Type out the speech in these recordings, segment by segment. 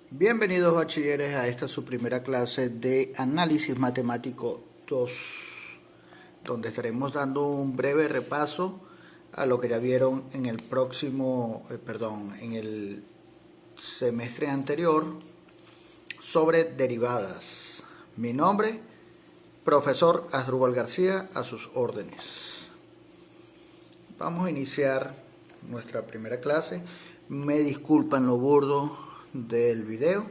Bienvenidos bachilleres a esta su primera clase de análisis matemático 2, donde estaremos dando un breve repaso a lo que ya vieron en el en el semestre anterior sobre derivadas. Mi nombre, profesor Asdrúbal García, a sus órdenes. Vamos a iniciar nuestra primera clase. Me disculpan lo burdo del video.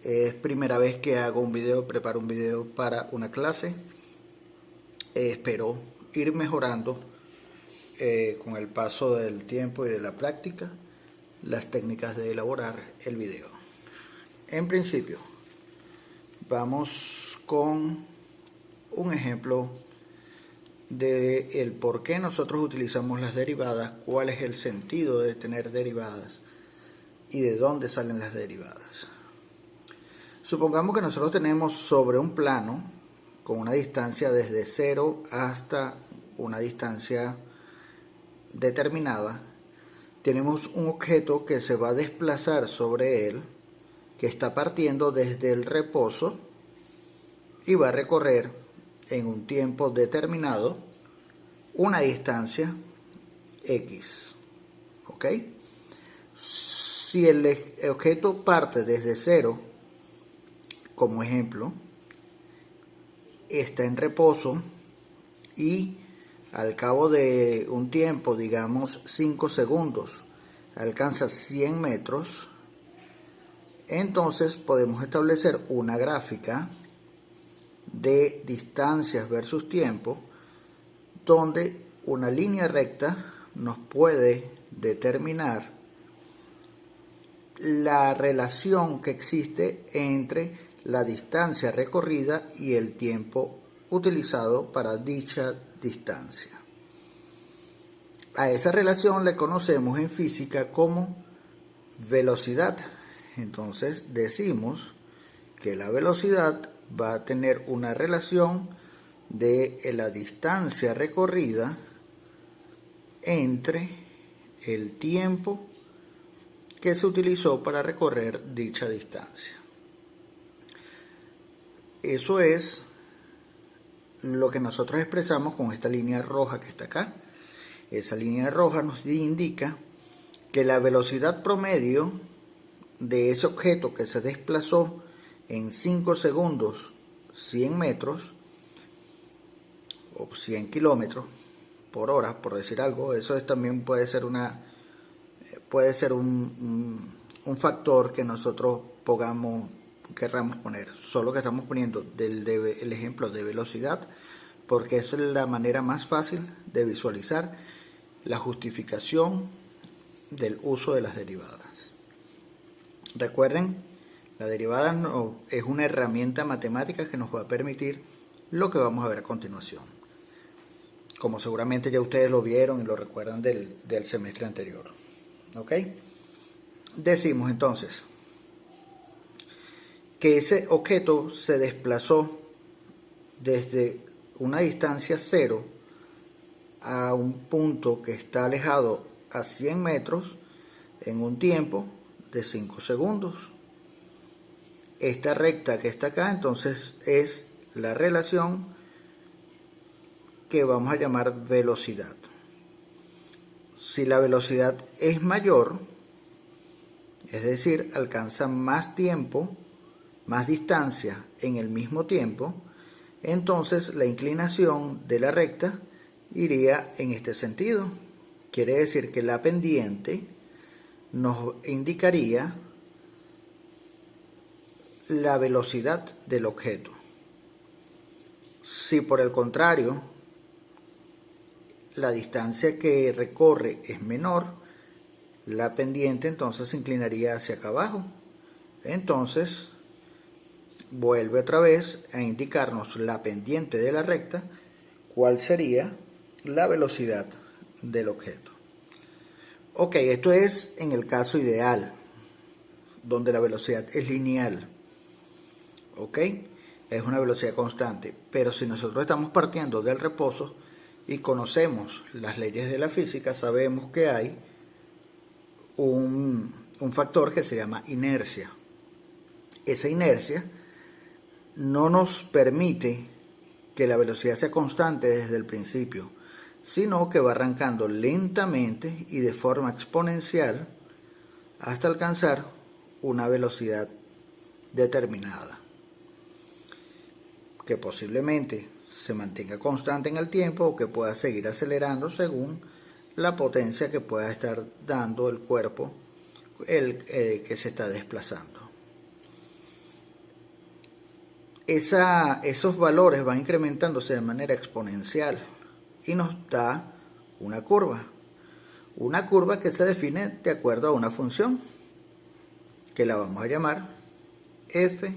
Es primera vez que hago un video, preparo un video para una clase. Espero ir mejorando con el paso del tiempo y de la práctica las técnicas de elaborar el video. En principio, vamos con un ejemplo de el por qué nosotros utilizamos las derivadas, cuál es el sentido de tener derivadas y de dónde salen las derivadas. Supongamos que nosotros tenemos sobre un plano con una distancia desde 0 hasta una distancia determinada. Tenemos un objeto que se va a desplazar sobre él, que está partiendo desde el reposo y va a recorrer en un tiempo determinado una distancia X. ¿Ok? Si el objeto parte desde 0, como ejemplo, está en reposo y al cabo de un tiempo, digamos 5 segundos, alcanza 100 metros, entonces podemos establecer una gráfica de distancias versus tiempo, donde una línea recta nos puede determinar la relación que existe entre la distancia recorrida y el tiempo utilizado para dicha distancia. A esa relación le conocemos en física como velocidad. Entonces decimos que la velocidad va a tener una relación de la distancia recorrida entre el tiempo que se utilizó para recorrer dicha distancia. Eso es lo que nosotros expresamos con esta línea roja que está acá. Esa línea roja nos indica que la velocidad promedio de ese objeto que se desplazó en 5 segundos 100 metros o 100 kilómetros por hora, por decir algo, también puede ser un factor que nosotros querramos poner, solo que estamos poniendo el ejemplo de velocidad porque esa es la manera más fácil de visualizar la justificación del uso de las derivadas. Recuerden, la derivada es una herramienta matemática que nos va a permitir lo que vamos a ver a continuación, como seguramente ya ustedes lo vieron y lo recuerdan del semestre anterior. ¿Ok? Decimos entonces que ese objeto se desplazó desde una distancia 0 a un punto que está alejado a 100 metros en un tiempo de 5 segundos. Esta recta que está acá entonces es la relación que vamos a llamar velocidad. Si la velocidad es mayor, es decir, alcanza más tiempo, más distancia en el mismo tiempo, entonces la inclinación de la recta iría en este sentido. Quiere decir que la pendiente nos indicaría la velocidad del objeto. Si por el contrario la distancia que recorre es menor, la pendiente entonces se inclinaría hacia acá abajo. Entonces vuelve otra vez a indicarnos la pendiente de la recta, cuál sería la velocidad del objeto. Ok, esto es en el caso ideal, donde la velocidad es lineal. Ok, es una velocidad constante, pero si nosotros estamos partiendo del reposo y conocemos las leyes de la física, sabemos que hay un factor que se llama inercia. esa inercia no nos permite que la velocidad sea constante desde el principio, sino que va arrancando lentamente y de forma exponencial hasta alcanzar una velocidad determinada, que posiblemente se mantenga constante en el tiempo o que pueda seguir acelerando según la potencia que pueda estar dando el cuerpo que se está desplazando. Esos valores van incrementándose de manera exponencial y nos da una curva que se define de acuerdo a una función que la vamos a llamar f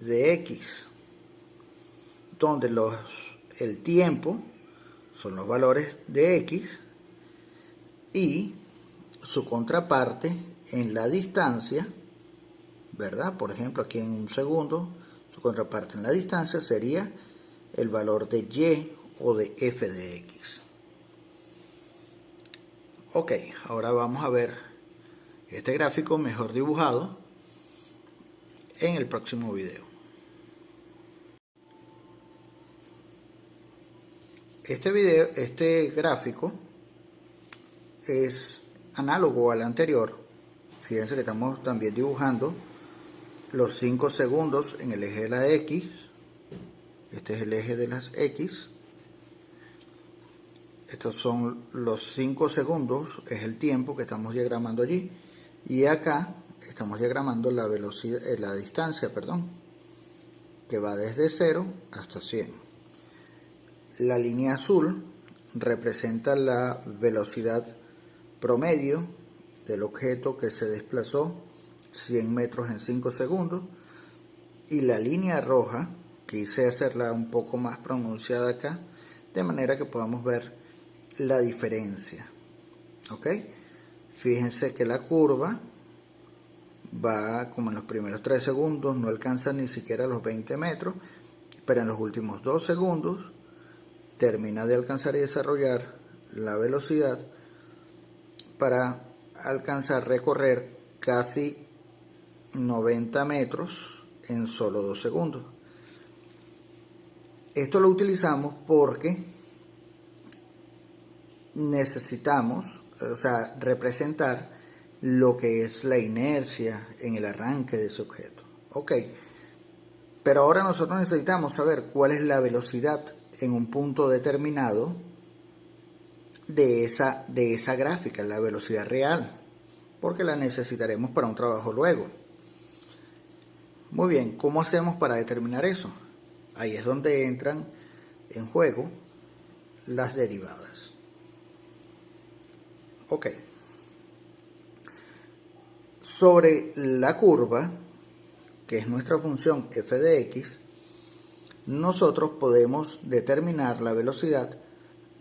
de x, donde el tiempo son los valores de x y su contraparte en la distancia, ¿verdad? Por ejemplo, aquí en un segundo, su contraparte en la distancia sería el valor de y o de f de x. Ok, ahora vamos a ver este gráfico mejor dibujado en el próximo video. Este gráfico es análogo al anterior. Fíjense que estamos también dibujando los 5 segundos en el eje de la X. Este es el eje de las X. Estos son los 5 segundos, es el tiempo que estamos diagramando allí. Y acá estamos diagramando la velocidad, la distancia, que va desde 0 hasta 100. La línea azul representa la velocidad promedio del objeto que se desplazó 100 metros en 5 segundos. Y la línea roja, quise hacerla un poco más pronunciada acá, de manera que podamos ver la diferencia. ¿Ok? Fíjense que la curva va como en los primeros 3 segundos, no alcanza ni siquiera los 20 metros, pero en los últimos 2 segundos termina de alcanzar y desarrollar la velocidad para alcanzar recorrer casi 90 metros en solo 2 segundos. Esto lo utilizamos porque necesitamos, representar lo que es la inercia en el arranque de ese objeto. Ok, pero ahora nosotros necesitamos saber cuál es la velocidad en un punto determinado de esa gráfica, la velocidad real, porque la necesitaremos para un trabajo luego. Muy bien, ¿cómo hacemos para determinar eso? Ahí es donde entran en juego las derivadas. Ok. Sobre la curva, que es nuestra función f de x, nosotros podemos determinar la velocidad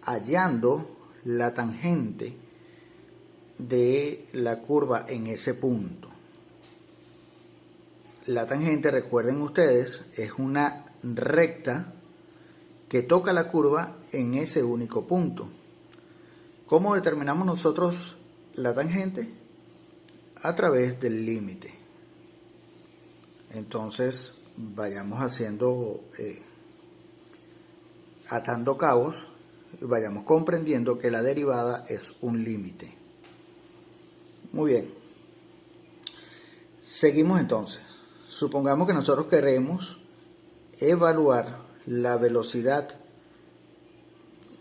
hallando la tangente de la curva en ese punto. La tangente, recuerden ustedes, es una recta que toca la curva en ese único punto. ¿Cómo determinamos nosotros la tangente? A través del límite. Entonces vayamos atando cabos y vayamos comprendiendo que la derivada es un límite. Muy bien. Seguimos entonces. Supongamos que nosotros queremos evaluar la velocidad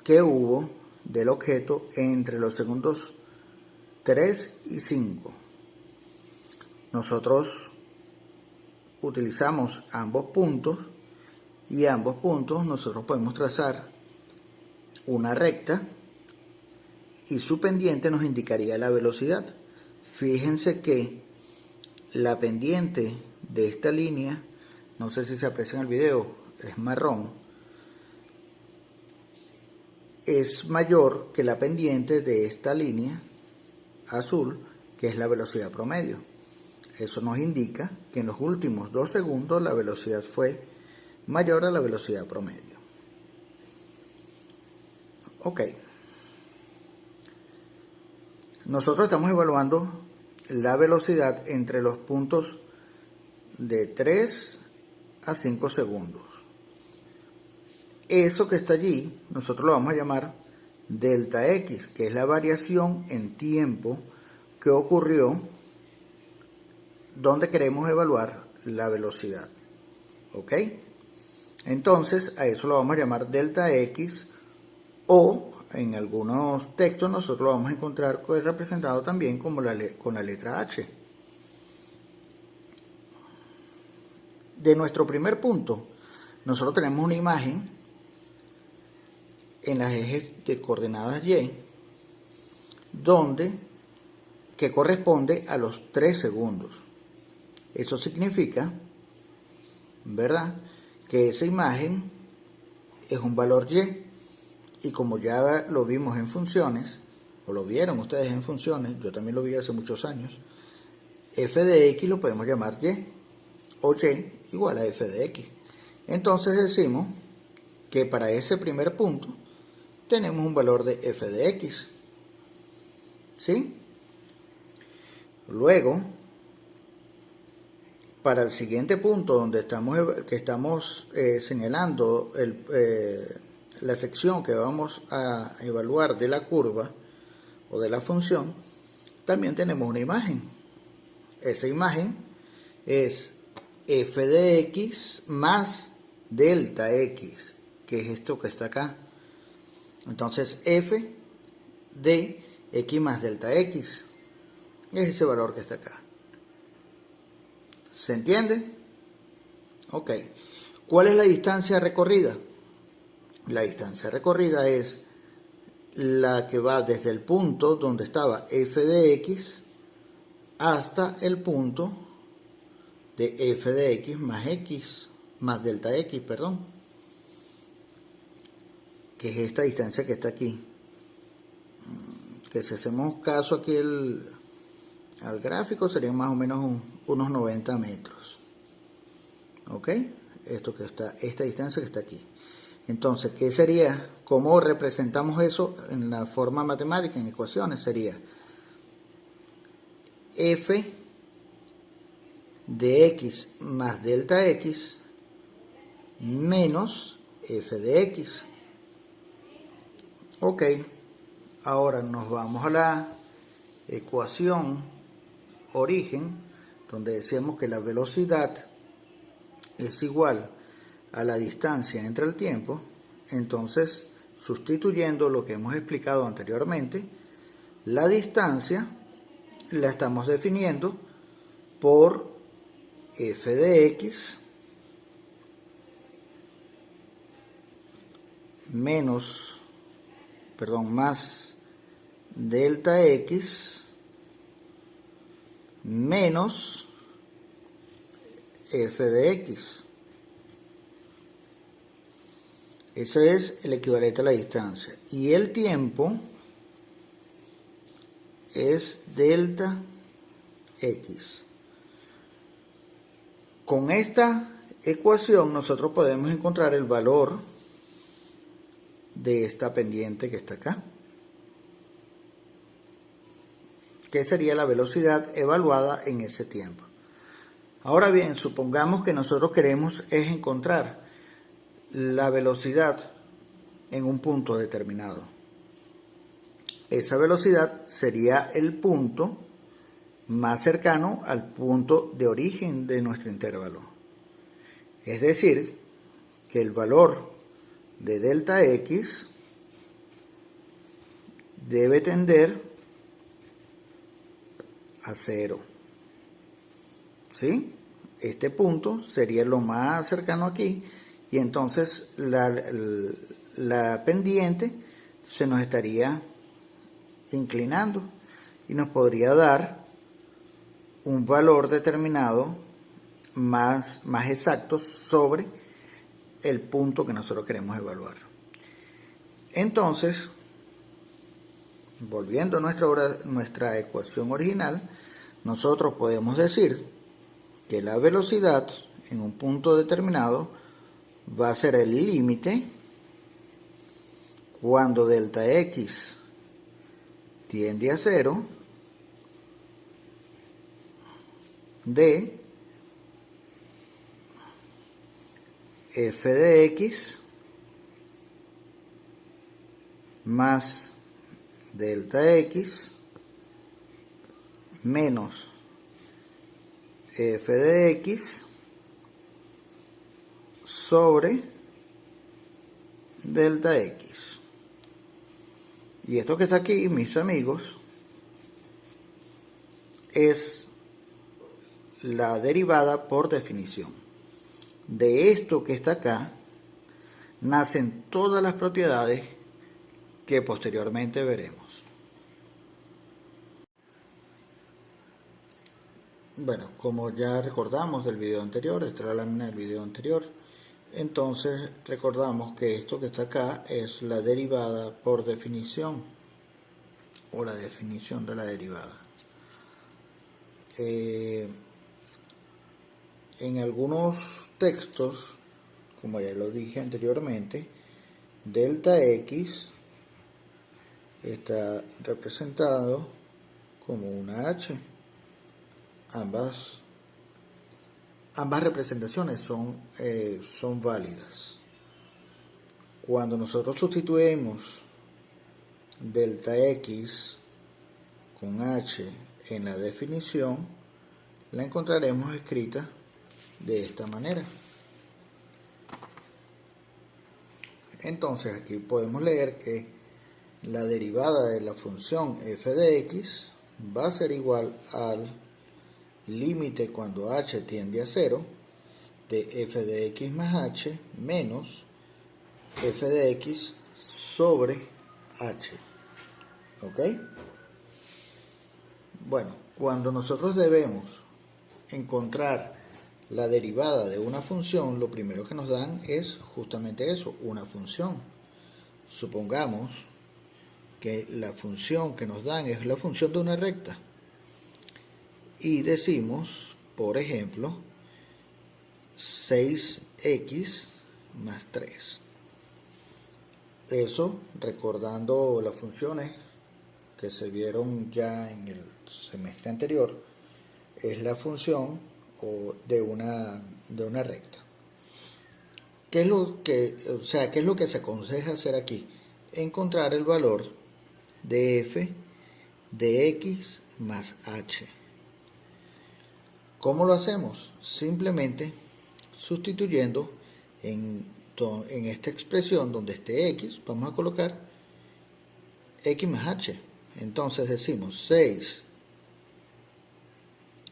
que hubo del objeto entre los segundos 3 y 5. Nosotros utilizamos ambos puntos y ambos puntos nosotros podemos trazar una recta y su pendiente nos indicaría la velocidad. Fíjense que la pendiente de esta línea, no sé si se aprecia en el video, es marrón, es mayor que la pendiente de esta línea azul, que es la velocidad promedio. Eso nos indica que en los últimos 2 segundos la velocidad fue mayor a la velocidad promedio. Ok. Nosotros estamos evaluando la velocidad entre los puntos de 3 a 5 segundos. Eso que está allí, nosotros lo vamos a llamar delta X, que es la variación en tiempo que ocurrió donde queremos evaluar la velocidad. ¿Ok? Entonces, a eso lo vamos a llamar delta X, o en algunos textos nosotros lo vamos a encontrar representado también como con la letra H. De nuestro primer punto, nosotros tenemos una imagen en las ejes de coordenadas Y, que corresponde a los 3 segundos. Eso significa, ¿verdad?, que esa imagen es un valor Y, y como ya lo vimos en funciones, o lo vieron ustedes en funciones, yo también lo vi hace muchos años, f de x lo podemos llamar Y, o Y igual a f de x. Entonces decimos que para ese primer punto tenemos un valor de f de x, ¿sí? Luego, para el siguiente punto donde estamos señalando la sección que vamos a evaluar de la curva o de la función, también tenemos una imagen. Esa imagen es f de x más delta x, que es esto que está acá. Entonces f de x más delta x es ese valor que está acá. ¿Se entiende? Ok. ¿Cuál es la distancia recorrida? La distancia recorrida es la que va desde el punto donde estaba f de x hasta el punto de f de x más delta x, perdón, que es esta distancia que está aquí. Que si hacemos caso aquí al gráfico, serían más o menos unos 90 metros. ¿Ok? Esta distancia que está aquí. Entonces, ¿qué sería? ¿Cómo representamos eso en la forma matemática, en ecuaciones? Sería f de x más delta x menos f de x. Ok, ahora nos vamos a la ecuación origen, donde decíamos que la velocidad es igual a la distancia entre el tiempo. Entonces, sustituyendo lo que hemos explicado anteriormente, la distancia la estamos definiendo por f de x más delta x menos f de x. Ese es el equivalente a la distancia. Y el tiempo es delta x. Con esta ecuación nosotros podemos encontrar el valor de esta pendiente que está acá, que sería la velocidad evaluada en ese tiempo. Ahora bien, supongamos que nosotros queremos es encontrar la velocidad en un punto determinado. Esa velocidad sería el punto más cercano al punto de origen de nuestro intervalo. Es decir, que el valor de delta x debe tender a 0. ¿Sí? Este punto sería lo más cercano aquí, y entonces la pendiente se nos estaría inclinando y nos podría dar un valor determinado más exacto sobre el punto que nosotros queremos evaluar. Entonces, volviendo a nuestra ecuación original, nosotros podemos decir que la velocidad en un punto determinado va a ser el límite cuando delta x tiende a 0 de f de x más delta x menos f de x sobre delta x. Y esto que está aquí, mis amigos, es la derivada por definición. De esto que está acá nacen todas las propiedades que posteriormente veremos. Bueno, como ya recordamos del video anterior, esta era la lámina del video anterior, entonces recordamos que esto que está acá es la derivada por definición, o la definición de la derivada. En algunos textos, como ya lo dije anteriormente, delta x está representado como una h. Ambas representaciones son válidas. Cuando nosotros sustituimos delta x con h en la definición, la encontraremos escrita de esta manera. Entonces aquí podemos leer que la derivada de la función f de x va a ser igual al límite cuando h tiende a 0 de f de x más h menos f de x sobre h. ¿Ok? Bueno, cuando nosotros debemos encontrar la derivada de una función, lo primero que nos dan es justamente eso, una función. Supongamos que la función que nos dan es la función de una recta. Y decimos, por ejemplo, 6x más 3. Eso, recordando las funciones que se vieron ya en el semestre anterior, es la función de una recta. ¿Qué es lo que se aconseja hacer aquí? Encontrar el valor de f de x más h. ¿Cómo lo hacemos? Simplemente sustituyendo en esta expresión donde esté x, vamos a colocar x más h. Entonces decimos 6,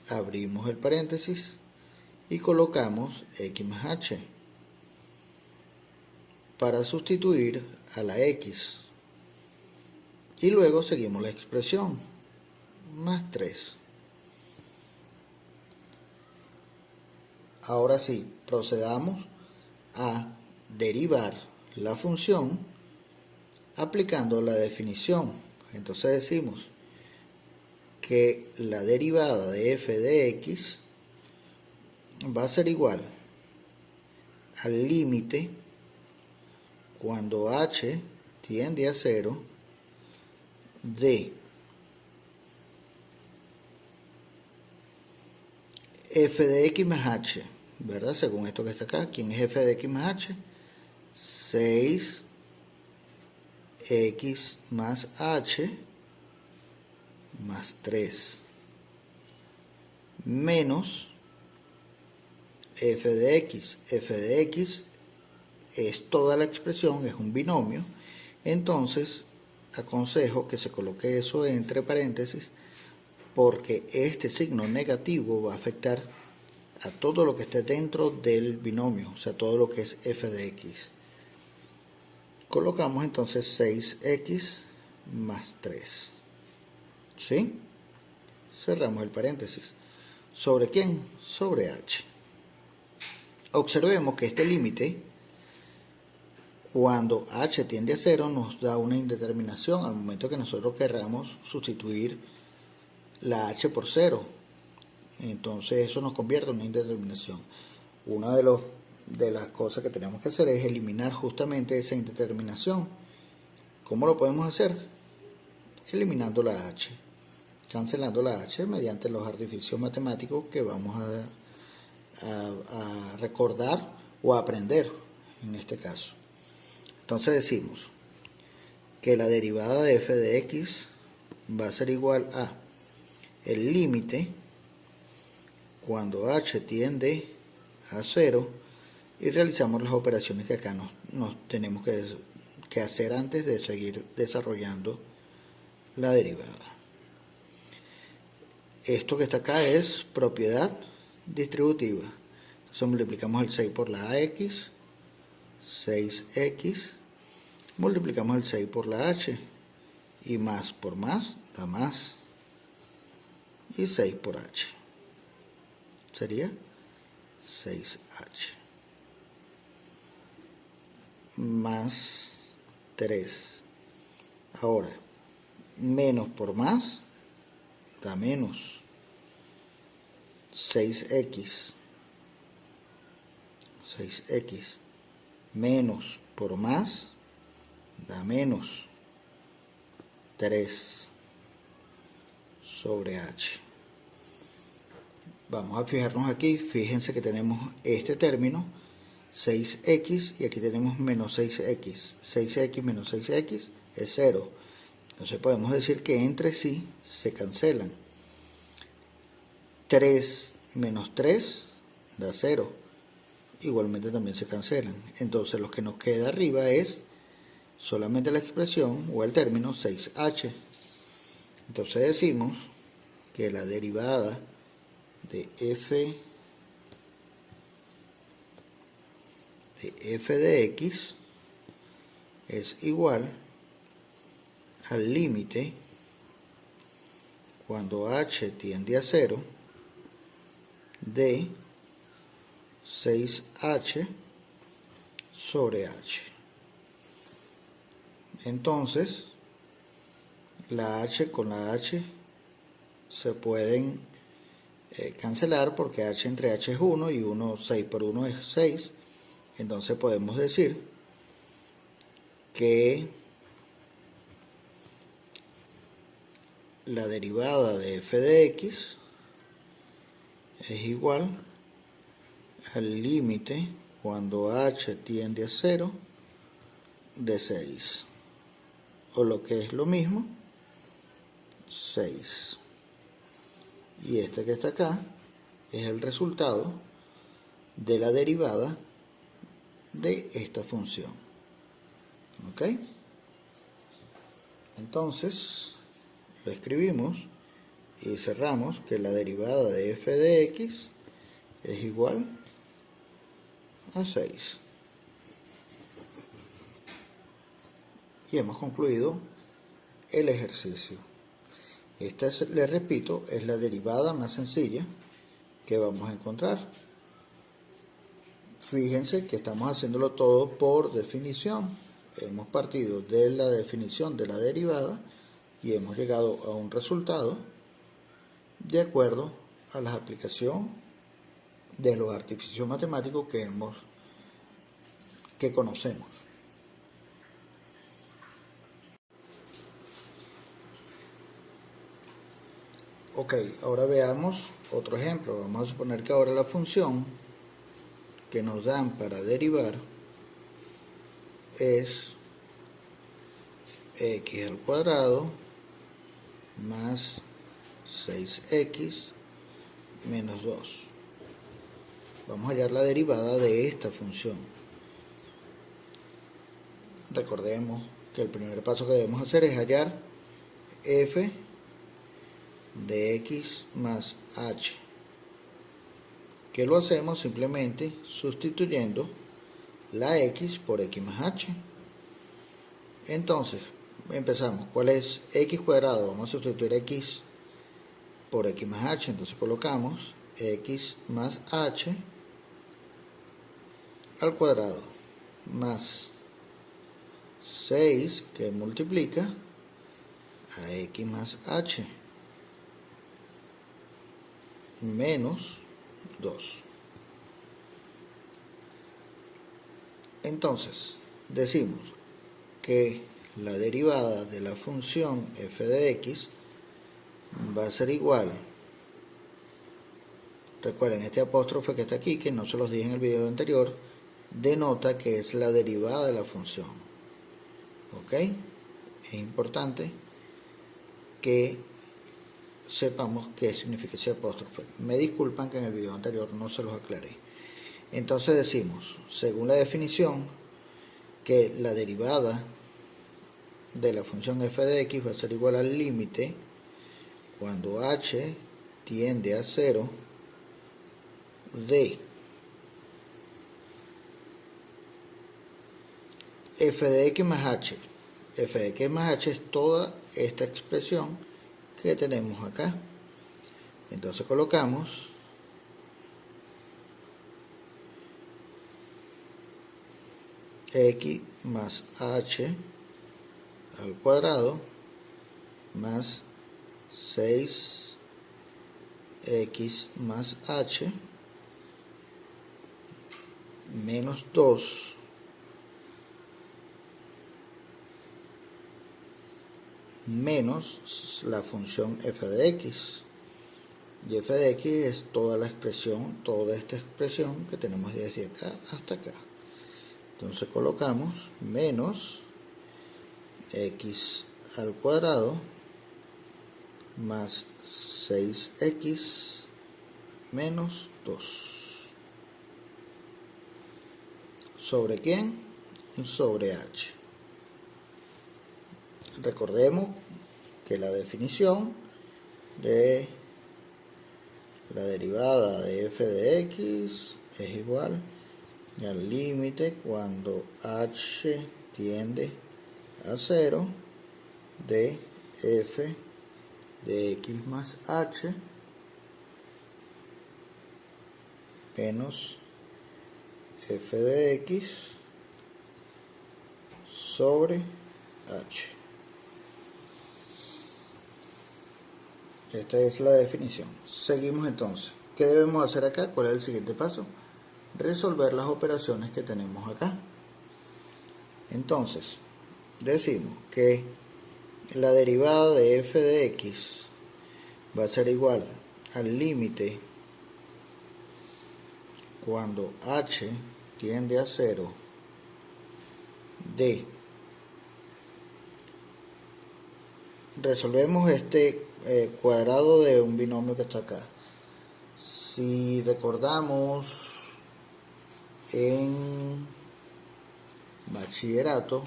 abrimos el paréntesis y colocamos x más h para sustituir a la x. Y luego seguimos la expresión, más 3. Ahora sí, procedamos a derivar la función aplicando la definición. Entonces decimos que la derivada de f de x va a ser igual al límite cuando h tiende a 0 de f de x más h, ¿verdad? Según esto que está acá, ¿quién es f de x más h? 6x más h más 3 menos f de x. F de x es toda la expresión, es un binomio, entonces aconsejo que se coloque eso entre paréntesis porque este signo negativo va a afectar a todo lo que esté dentro del binomio, o sea, todo lo que es f de x. Colocamos entonces 6x más 3. ¿Sí? Cerramos el paréntesis. ¿Sobre quién? Sobre h. Observemos que este límite, cuando h tiende a 0, nos da una indeterminación al momento que nosotros querramos sustituir la h por 0. Entonces eso nos convierte en una indeterminación. Una de las cosas que tenemos que hacer es eliminar justamente esa indeterminación. ¿Cómo lo podemos hacer? Eliminando la h, cancelando la h mediante los artificios matemáticos que vamos a recordar o aprender en este caso. Entonces decimos que la derivada de f de x va a ser igual a el límite cuando h tiende a 0 y realizamos las operaciones que acá nos tenemos que hacer antes de seguir desarrollando la derivada. Esto que está acá es propiedad distributiva. Entonces multiplicamos el 6 por la ax, 6x, multiplicamos el 6 por la h, y más por más da más, y 6 por h sería 6h, más 3. Ahora, menos por más da menos, 6x menos por más da menos 3 sobre h. Vamos a fijarnos aquí, fíjense que tenemos este término 6x y aquí tenemos menos 6x. 6x menos 6x es 0. Entonces podemos decir que entre sí se cancelan. 3 menos 3 da 0. Igualmente también se cancelan. Entonces lo que nos queda arriba es solamente la expresión o el término 6h. Entonces decimos que la derivada de f de x es igual al límite cuando h tiende a 0 de 6h sobre h. Entonces, la h con la h se pueden cancelar porque h entre h es 1 y 1, 6 por 1 es 6. Entonces podemos decir que la derivada de f de x es igual al límite cuando h tiende a 0 de 6, o lo que es lo mismo, 6. Y este que está acá es el resultado de la derivada de esta función. ¿Ok? Entonces lo escribimos y cerramos que la derivada de f de x es igual a 6. Y hemos concluido el ejercicio. Esta, les repito, es la derivada más sencilla que vamos a encontrar. Fíjense que estamos haciéndolo todo por definición. Hemos partido de la definición de la derivada y hemos llegado a un resultado de acuerdo a la aplicación de los artificios matemáticos que conocemos. Ok, ahora veamos otro ejemplo. Vamos a suponer que ahora la función que nos dan para derivar es x al cuadrado más 6x menos 2. Vamos a hallar la derivada de esta función. Recordemos que el primer paso que debemos hacer es hallar f de x más h, que lo hacemos simplemente sustituyendo la x por x más h. Entonces empezamos. ¿Cuál es x cuadrado? Vamos a sustituir x por x más h. Entonces colocamos x más h al cuadrado más 6 que multiplica a x más h menos 2. Entonces decimos que la derivada de la función f de x va a ser igual, recuerden este apóstrofe que está aquí, que no se los dije en el video anterior, denota que es la derivada de la función. ¿Ok? Es importante que sepamos qué significa ese apóstrofe. Me disculpan que en el video anterior no se los aclaré. Entonces decimos, según la definición, que la derivada de la función f de x va a ser igual al límite cuando h tiende a 0 de f de x más h. F de x más h es toda esta expresión que tenemos acá. Entonces colocamos x más h al cuadrado más 6x más h menos 2 menos la función f de x. Y f de x es toda la expresión, toda esta expresión que tenemos desde acá hasta acá. Entonces colocamos menos x al cuadrado más 6x menos 2. ¿Sobre quién? Sobre h. Recordemos que la definición de la derivada de f de x es igual al límite cuando h tiende a 0 de f de x más h menos f de x sobre h. Esta es la definición. Seguimos entonces. ¿Qué debemos hacer acá? ¿Cuál es el siguiente paso? Resolver las operaciones que tenemos acá. Entonces, decimos que la derivada de f de x va a ser igual al límite cuando h tiende a 0 de, resolvemos este cuadrado de un binomio que está acá. Si recordamos en bachillerato,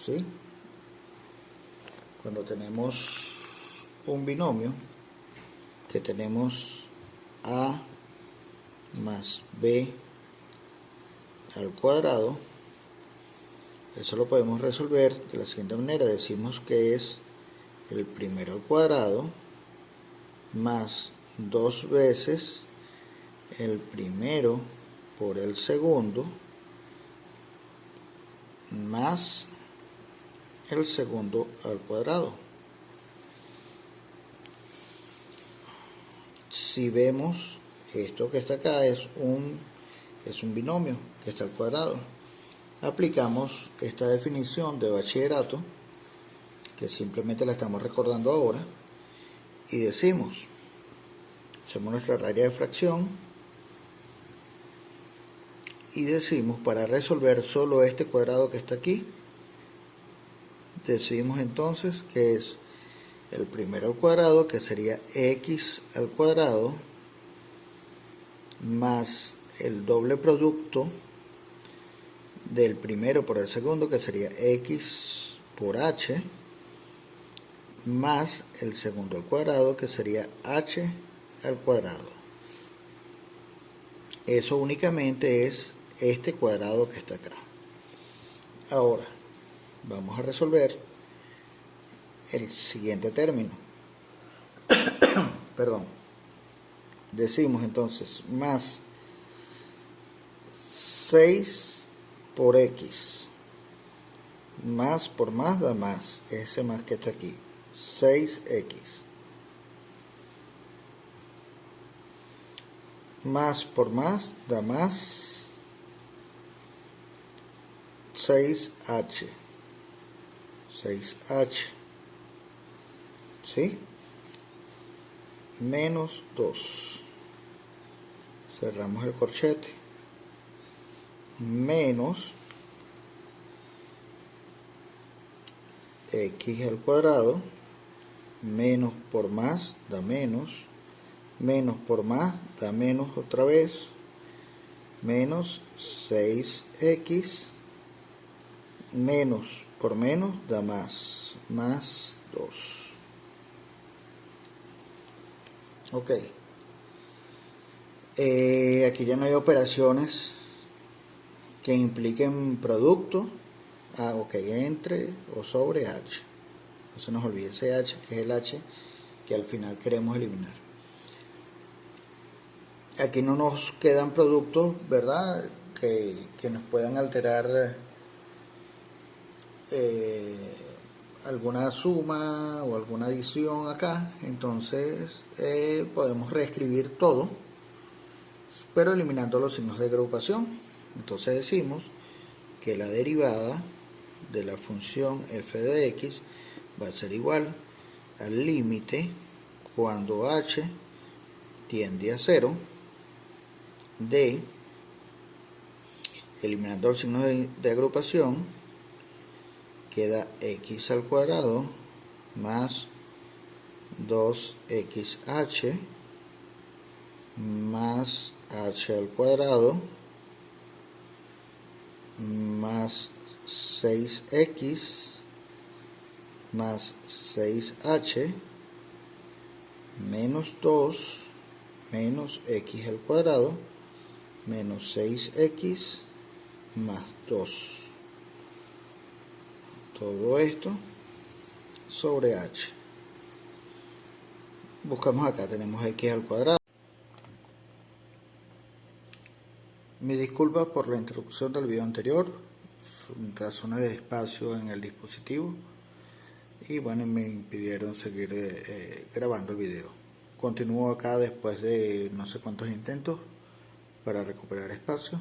¿sí? Cuando tenemos un binomio que tenemos a más b al cuadrado, eso lo podemos resolver de la siguiente manera. Decimos que es el primero al cuadrado más 2 veces el primero por el segundo más el segundo al cuadrado. Si vemos esto que está acá es un binomio que está al cuadrado, aplicamos esta definición de bachillerato que simplemente la estamos recordando ahora y decimos, hacemos nuestra regla de fracción y decimos, para resolver solo este cuadrado que está aquí, decimos entonces que es el primero al cuadrado, que sería x al cuadrado, más el doble producto del primero por el segundo, que sería x por h, más el segundo al cuadrado, que sería h al cuadrado. Eso únicamente es este cuadrado que está acá. Ahora vamos a resolver el siguiente término. Perdón. Decimos entonces más 6 por x, más por más da más, ese más que está aquí, 6x, más por más da más 6h, ¿sí? Menos 2. Cerramos el corchete. menos x al cuadrado, menos por más da menos por más da menos otra vez, menos 6x, menos por menos da más 2. Ok. Aquí ya no hay operaciones que impliquen producto. Ok, entre o sobre h. No se nos olvide ese h, que es el h que al final queremos eliminar. Aquí no nos quedan productos, ¿verdad?, que nos puedan alterar alguna suma o alguna adición acá. Entonces podemos reescribir todo, pero eliminando los signos de agrupación. Entonces decimos que la derivada de la función f de x va a ser igual al límite cuando h tiende a 0 de, eliminando los signos de agrupación, queda x al cuadrado más 2xh más h al cuadrado más 6x más 6h menos 2 menos x al cuadrado menos 6x más 2. Todo esto sobre h. Buscamos acá, tenemos x al cuadrado. Mi disculpa por la interrupción del video anterior, razones de espacio en el dispositivo, y bueno, me impidieron seguir grabando el video. Continúo acá después de no sé cuántos intentos para recuperar espacio,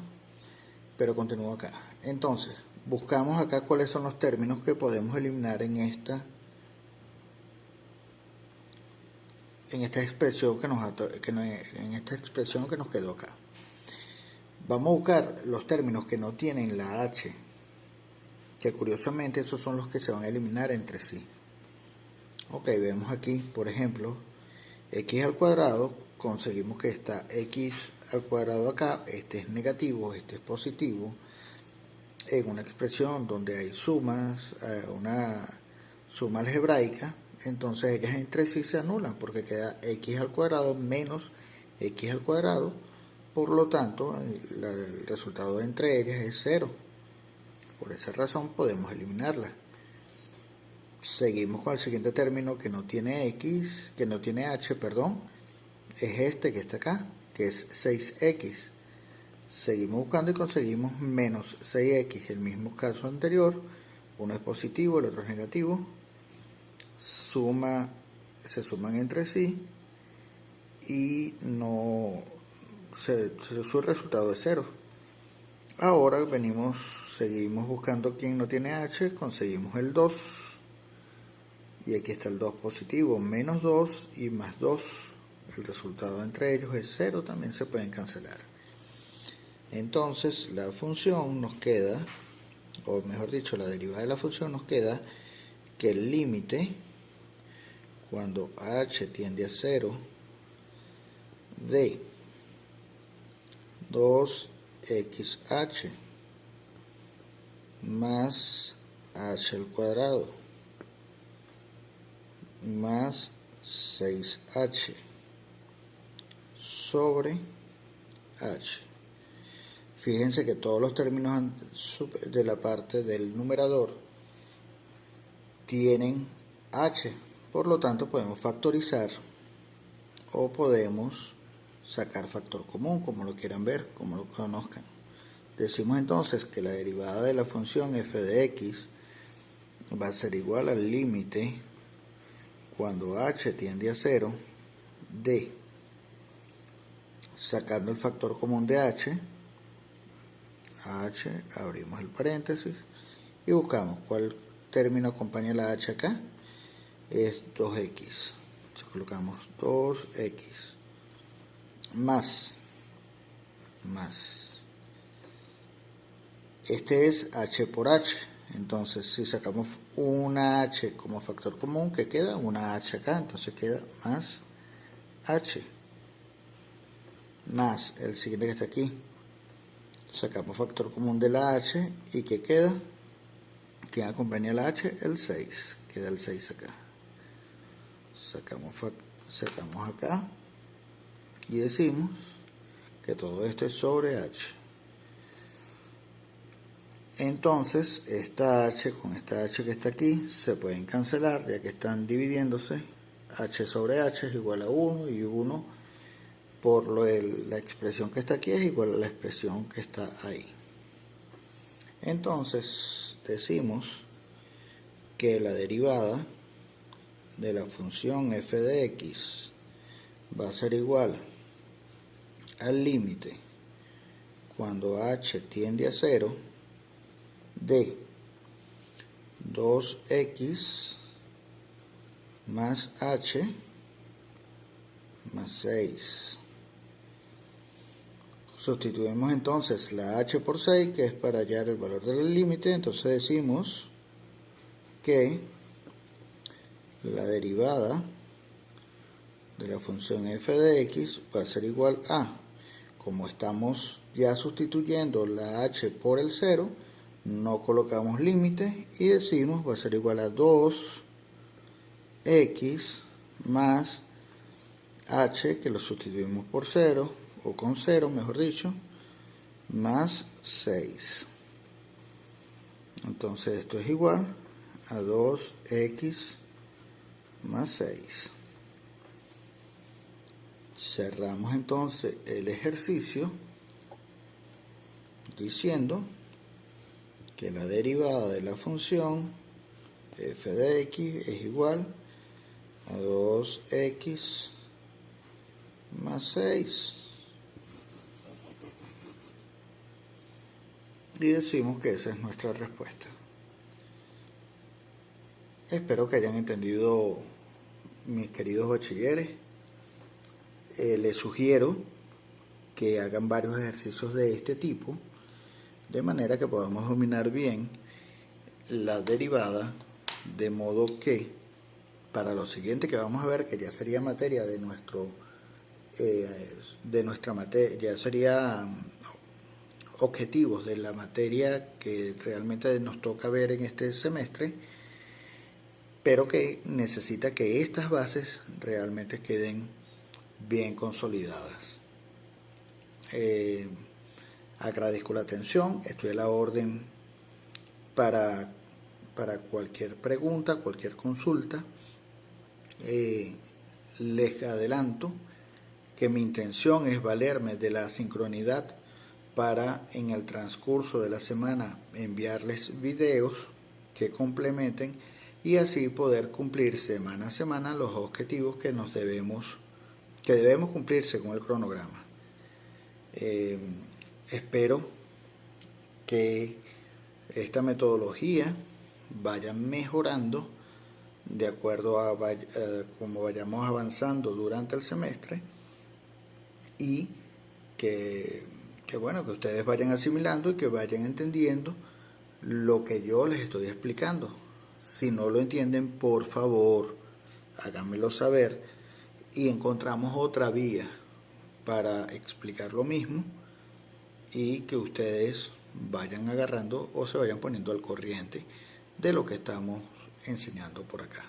pero continúo acá. Entonces, buscamos acá cuáles son los términos que podemos eliminar en esta expresión en esta expresión que nos quedó acá. Vamos a buscar los términos que no tienen la h, que curiosamente esos son los que se van a eliminar entre sí. Ok, vemos aquí, por ejemplo, x al cuadrado, conseguimos que está x al cuadrado acá, este es negativo, este es positivo, en una expresión donde hay sumas, una suma algebraica, entonces ellas entre sí se anulan porque queda x al cuadrado menos x al cuadrado, por lo tanto el resultado entre ellas es 0. Por esa razón podemos eliminarla. Seguimos con el siguiente término que no tiene x, que no tiene h, perdón, es este que está acá, que es 6x. Seguimos buscando y conseguimos menos 6x, el mismo caso anterior, uno es positivo, el otro es negativo, se suman entre sí y su resultado es 0. Ahora seguimos buscando quien no tiene h, conseguimos el 2, y aquí está el 2 positivo, menos 2 y más 2, el resultado entre ellos es 0, también se pueden cancelar. Entonces la función nos queda, o mejor dicho, la derivada de la función nos queda que el límite cuando h tiende a 0 de 2xh más h al cuadrado más 6h sobre h. Fíjense que todos los términos de la parte del numerador tienen h, por lo tanto podemos factorizar o podemos sacar factor común, como lo quieran ver, como lo conozcan. Decimos entonces que la derivada de la función f de x va a ser igual al límite cuando h tiende a 0 de, sacando el factor común de h, abrimos el paréntesis y buscamos cuál término acompaña la h acá, es 2x. Entonces colocamos 2x más este es h por h. Entonces, si sacamos una h como factor común, ¿qué queda? Una h acá, entonces queda más h, más el siguiente que está aquí. Sacamos factor común de la h, ¿y qué queda? ¿Quién acompaña a la h? El 6, queda el 6 acá. Sacamos acá y decimos que todo esto es sobre h. Entonces, esta h con esta h que está aquí se pueden cancelar, ya que están dividiéndose. H sobre h es igual a 1, y 1 por la expresión que está aquí es igual a la expresión que está ahí. Entonces, decimos que la derivada de la función f de x va a ser igual al límite cuando h tiende a 0 de 2x más h más 6. Sustituimos entonces la h por 6, que es para hallar el valor del límite. Entonces decimos que la derivada de la función f de x va a ser igual a, como estamos ya sustituyendo la h por el 0, no colocamos límite y decimos va a ser igual a 2x más h, que lo sustituimos por 0, o con 0 mejor dicho, más 6. Entonces esto es igual a 2x más 6. Cerramos entonces el ejercicio diciendo que la derivada de la función f de x es igual a 2x más 6. Y decimos que esa es nuestra respuesta. Espero que hayan entendido, mis queridos bachilleres. Les sugiero que hagan varios ejercicios de este tipo, de manera que podamos dominar bien la derivada, de modo que para lo siguiente que vamos a ver, que ya sería materia de nuestra materia, ya sería objetivos de la materia que realmente nos toca ver en este semestre, pero que necesita que estas bases realmente queden bien consolidadas. Agradezco la atención, estoy a la orden para cualquier pregunta, cualquier consulta. Les adelanto que mi intención es valerme de la sincronidad para en el transcurso de la semana enviarles videos que complementen y así poder cumplir semana a semana los objetivos que debemos cumplirse con el cronograma. Espero que esta metodología vaya mejorando de acuerdo a como vayamos avanzando durante el semestre, y que ustedes vayan asimilando y que vayan entendiendo lo que yo les estoy explicando. Si no lo entienden, por favor, háganmelo saber y encontramos otra vía para explicar lo mismo y que ustedes vayan agarrando o se vayan poniendo al corriente de lo que estamos enseñando por acá.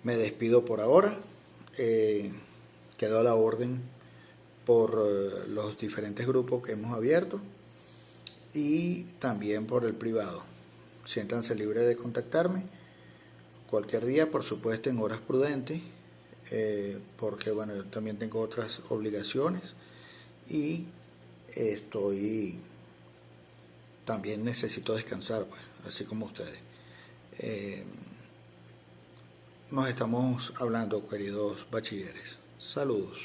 Me despido por ahora. Quedo a la orden por los diferentes grupos que hemos abierto y también por el privado. Siéntanse libres de contactarme cualquier día, por supuesto en horas prudentes, porque bueno, yo también tengo otras obligaciones y también necesito descansar, pues, así como ustedes. Nos estamos hablando, queridos bachilleres. Saludos.